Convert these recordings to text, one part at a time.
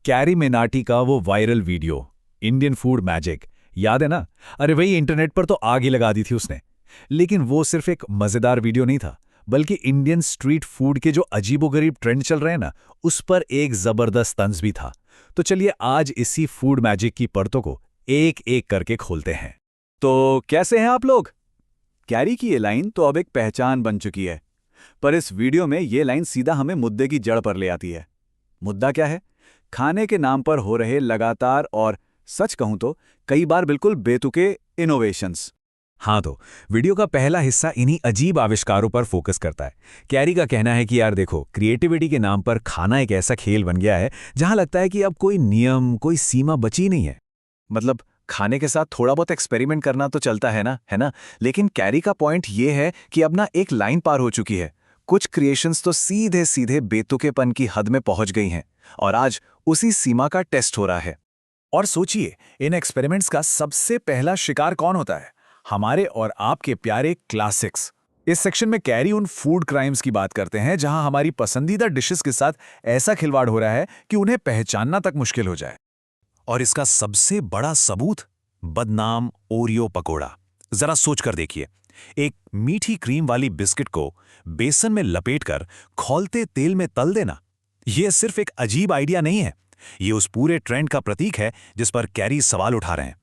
Carry Minati का वो viral video Indian food magic, याद है ना? अरे वही, इंटरनेट पर तो आग ही लगा दी थी उसने। लेकिन वो सिर्फ एक मजेदार वीडियो नहीं था, बल्कि इंडियन स्ट्रीट फूड के जो अजीबोगरीब ट्रेंड चल रहे हैं ना, उस पर एक जबरदस्त तंज भी था। तो चलिए आज इसी फूड मैजिक की परतों को एक एक करके खोलते हैं। तो कैसे हैं आप लोग? कैरी की ये लाइन तो अब एक पहचान बन चुकी है, पर इस वीडियो में ये लाइन सीधा हमें मुद्दे की जड़ पर ले आती है। मुद्दा क्या है? खाने के नाम पर हो रहे लगातार और सच कहूं तो कई बार बिल्कुल बेतुके इनोवेशंस। हाँ, तो वीडियो का पहला हिस्सा इन्हीं अजीब आविष्कारों पर फोकस करता है। कैरी का कहना है कि यार देखो, क्रिएटिविटी के नाम पर खाना एक ऐसा खेल बन गया है जहां लगता है कि अब कोई नियम, कोई सीमा बची नहीं है। मतलब खाने के साथ थोड़ा बहुत एक्सपेरिमेंट करना तो चलता है ना? लेकिन कैरी का पॉइंट ये है कि अब ना एक लाइन पार हो चुकी है। कुछ क्रिएशंस तो सीधे सीधे बेतुकेपन की हद में पहुंच गई हैं और आज उसी सीमा का टेस्ट हो रहा है। और सोचिए, इन एक्सपेरिमेंट्स का सबसे पहला शिकार कौन होता है? हमारे और आपके प्यारे क्लासिक्स। इस सेक्शन में कैरी उन फूड क्राइम्स की बात करते हैं जहां हमारी पसंदीदा डिशेस के साथ ऐसा खिलवाड़ हो रहा है कि उन्हें पहचानना तक मुश्किल हो जाए। और इसका सबसे बड़ा सबूत बदनाम ओरियो पकोड़ा। जरा सोच कर देखिए, एक मीठी क्रीम वाली बिस्किट को बेसन में लपेटकर खौलते तेल में तल देना, यह सिर्फ एक अजीब आइडिया नहीं है, ये उस पूरे ट्रेंड का प्रतीक है जिस पर कैरी सवाल उठा रहे हैं।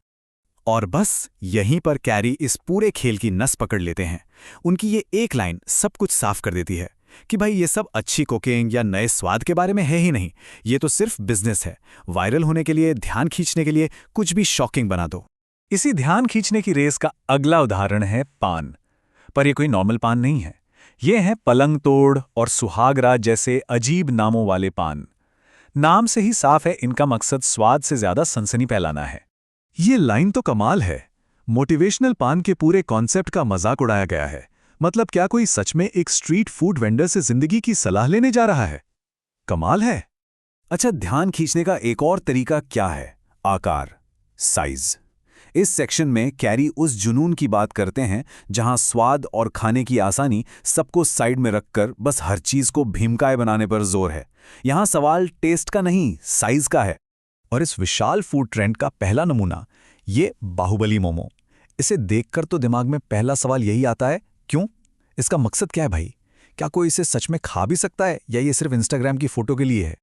और बस यहीं पर कैरी इस पूरे खेल की नस पकड़ लेते हैं। उनकी ये एक लाइन सब कुछ साफ कर देती है कि भाई ये सब अच्छी कुकिंग या नए स्वाद के बारे में है ही नहीं, ये तो सिर्फ बिजनेस है। वायरल होने के लिए, ध्यान खींचने के लिए कुछ भी शॉकिंग बना दो। इसी ध्यान खींचने की रेस का अगला उदाहरण है पान। पर यह कोई नॉर्मल पान नहीं है, ये है पलंग तोड़ और सुहागराज जैसे अजीब नामों वाले पान। नाम से ही साफ है, इनका मकसद स्वाद से ज्यादा सनसनी फैलाना है। ये लाइन तो कमाल है। मोटिवेशनल पान के पूरे कॉन्सेप्ट का मजाक उड़ाया गया है। मतलब क्या कोई सच में एक स्ट्रीट फूड वेंडर से जिंदगी की सलाह लेने जा रहा है? कमाल है। अच्छा, ध्यान खींचने का एक और तरीका क्या है? आकार, साइज। इस सेक्शन में कैरी उस जुनून की बात करते हैं जहां स्वाद और खाने की आसानी सबको साइड में रखकर बस हर चीज को भीमकाय बनाने पर जोर है। यहां सवाल टेस्ट का नहीं, साइज का है। और इस विशाल फूड ट्रेंड का पहला नमूना ये बाहुबली मोमो। इसे देखकर तो दिमाग में पहला सवाल यही आता है, क्यों? इसका मकसद क्या है भाई? क्या कोई इसे सच में खा भी सकता है या ये सिर्फ इंस्टाग्राम की फोटो के लिए है?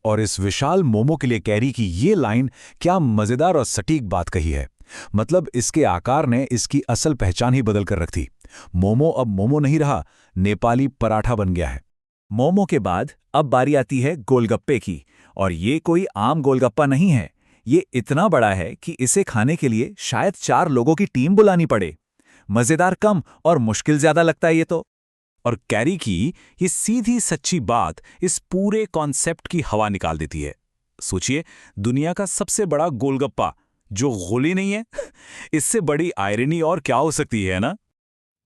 और इस विशाल मोमो के लिए कैरी की ये लाइन क्या मजेदार और सटीक बात कही है। मतलब इसके आकार ने इसकी असल पहचान ही बदल कर रख दी। मोमो अब मोमो नहीं रहा, नेपाली पराठा बन गया है। मोमो के बाद अब बारी आती है गोलगप्पे की, और ये कोई आम गोलगप्पा नहीं है। ये इतना बड़ा है कि इसे खाने के लिए शायद 4 लोगों की टीम बुलानी पड़े। मजेदार कम और मुश्किल ज्यादा लगता है ये तो। और कैरी की ये सीधी सच्ची बात इस पूरे कॉन्सेप्ट की हवा निकाल देती है। सोचिए, दुनिया का सबसे बड़ा गोलगप्पा जो गोली नहीं है, इससे बड़ी आयरनी और क्या हो सकती है ना?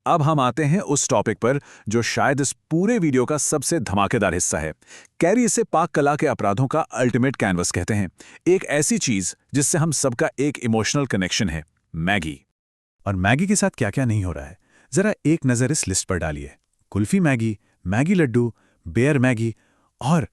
अब हम आते हैं उस टॉपिक पर जो शायद इस पूरे वीडियो का सबसे धमाकेदार हिस्सा है। कैरी इसे पाक कला के अपराधों का अल्टीमेट कैनवस कहते हैं। एक ऐसी चीज जिससे हम सबका एक इमोशनल कनेक्शन है, मैगी। और मैगी के साथ क्या क्या नहीं हो रहा है, जरा एक नजर इस लिस्ट पर डालिए। कुल्फी मैगी, मैगी लड्डू, बेयर मैगी और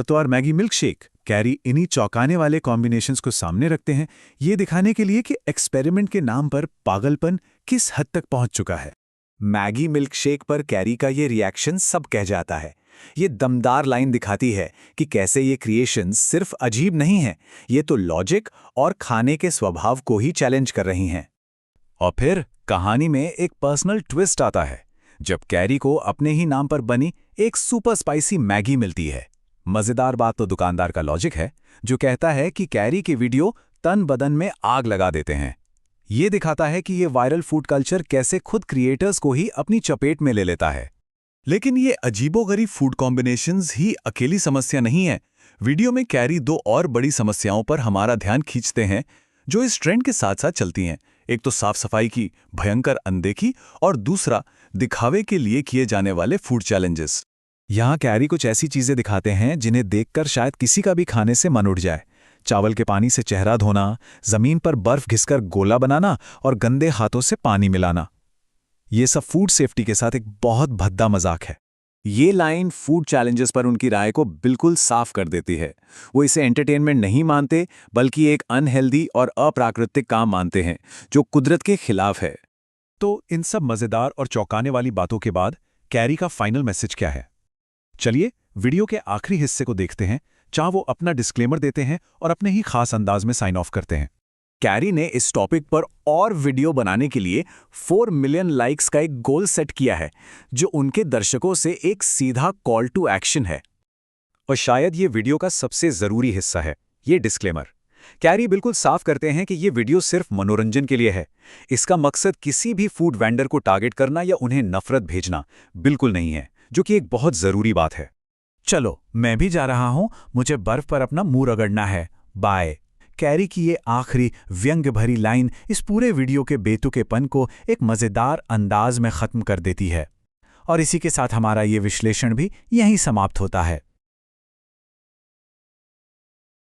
तो और मैगी मिल्क शेक। कैरी इन्हीं चौंकाने वाले कॉम्बिनेशंस को सामने रखते हैं, ये दिखाने के लिए कि एक्सपेरिमेंट के नाम पर पागलपन किस हद तक पहुंच चुका है। मैगी मिल्क शेक पर कैरी का ये रिएक्शन सब कह जाता है। ये दमदार लाइन दिखाती है कि कैसे ये क्रिएशंस सिर्फ अजीब नहीं है, ये तो लॉजिक और खाने के स्वभाव को ही चैलेंज कर रही हैं। और फिर कहानी में एक पर्सनल ट्विस्ट आता है जब कैरी को अपने ही नाम पर बनी एक सुपर स्पाइसी मैगी मिलती है। मजेदार बात तो दुकानदार का लॉजिक है जो कहता है कि कैरी के वीडियो तन बदन में आग लगा देते हैं। ये दिखाता है कि ये वायरल फूड कल्चर कैसे खुद क्रिएटर्स को ही अपनी चपेट में ले लेता है। लेकिन ये अजीबोगरीब फूड कॉम्बिनेशंस ही अकेली समस्या नहीं है। वीडियो में कैरी 2 और बड़ी समस्याओं पर हमारा ध्यान खींचते हैं जो इस ट्रेंड के साथ साथ चलती हैं। एक तो साफ सफाई की भयंकर अनदेखी और दूसरा दिखावे के लिए किए जाने वाले फूड चैलेंजेस। यहाँ कैरी कुछ ऐसी चीजें दिखाते हैं जिन्हें देखकर शायद किसी का भी खाने से मन उठ जाए। चावल के पानी से चेहरा धोना, जमीन पर बर्फ घिसकर गोला बनाना और गंदे हाथों से पानी मिलाना। ये सब फूड सेफ्टी के साथ एक बहुत भद्दा मजाक है। ये लाइन फूड चैलेंजेस पर उनकी राय को बिल्कुल साफ कर देती है। वो इसे एंटरटेनमेंट नहीं मानते, बल्कि एक अनहेल्दी और अप्राकृतिक काम मानते हैं जो कुदरत के खिलाफ है। तो इन सब मजेदार और चौंकाने वाली बातों के बाद कैरी का फाइनल मैसेज क्या है? चलिए वीडियो के आखिरी हिस्से को देखते हैं, जहां वो अपना डिस्क्लेमर देते हैं और अपने ही खास अंदाज में साइन ऑफ करते हैं। कैरी ने इस टॉपिक पर और वीडियो बनाने के लिए 4 मिलियन लाइक्स का एक गोल सेट किया है, जो उनके दर्शकों से एक सीधा कॉल टू एक्शन है। और शायद ये वीडियो का सबसे ज़रूरी हिस्सा है, ये डिस्क्लेमर। कैरी बिल्कुल साफ करते हैं कि ये वीडियो सिर्फ मनोरंजन के लिए है। इसका मकसद किसी भी फूड वेंडर को टारगेट करना या उन्हें नफरत भेजना बिल्कुल नहीं है, जो कि एक बहुत ज़रूरी बात है। चलो, मैं भी जा रहा हूं, मुझे बर्फ पर अपना मुंह रगड़ना है, बाय। कैरी की ये आखिरी व्यंग्य भरी लाइन इस पूरे वीडियो के बेतुकेपन को एक मज़ेदार अंदाज में ख़त्म कर देती है। और इसी के साथ हमारा ये विश्लेषण भी यहीं समाप्त होता है।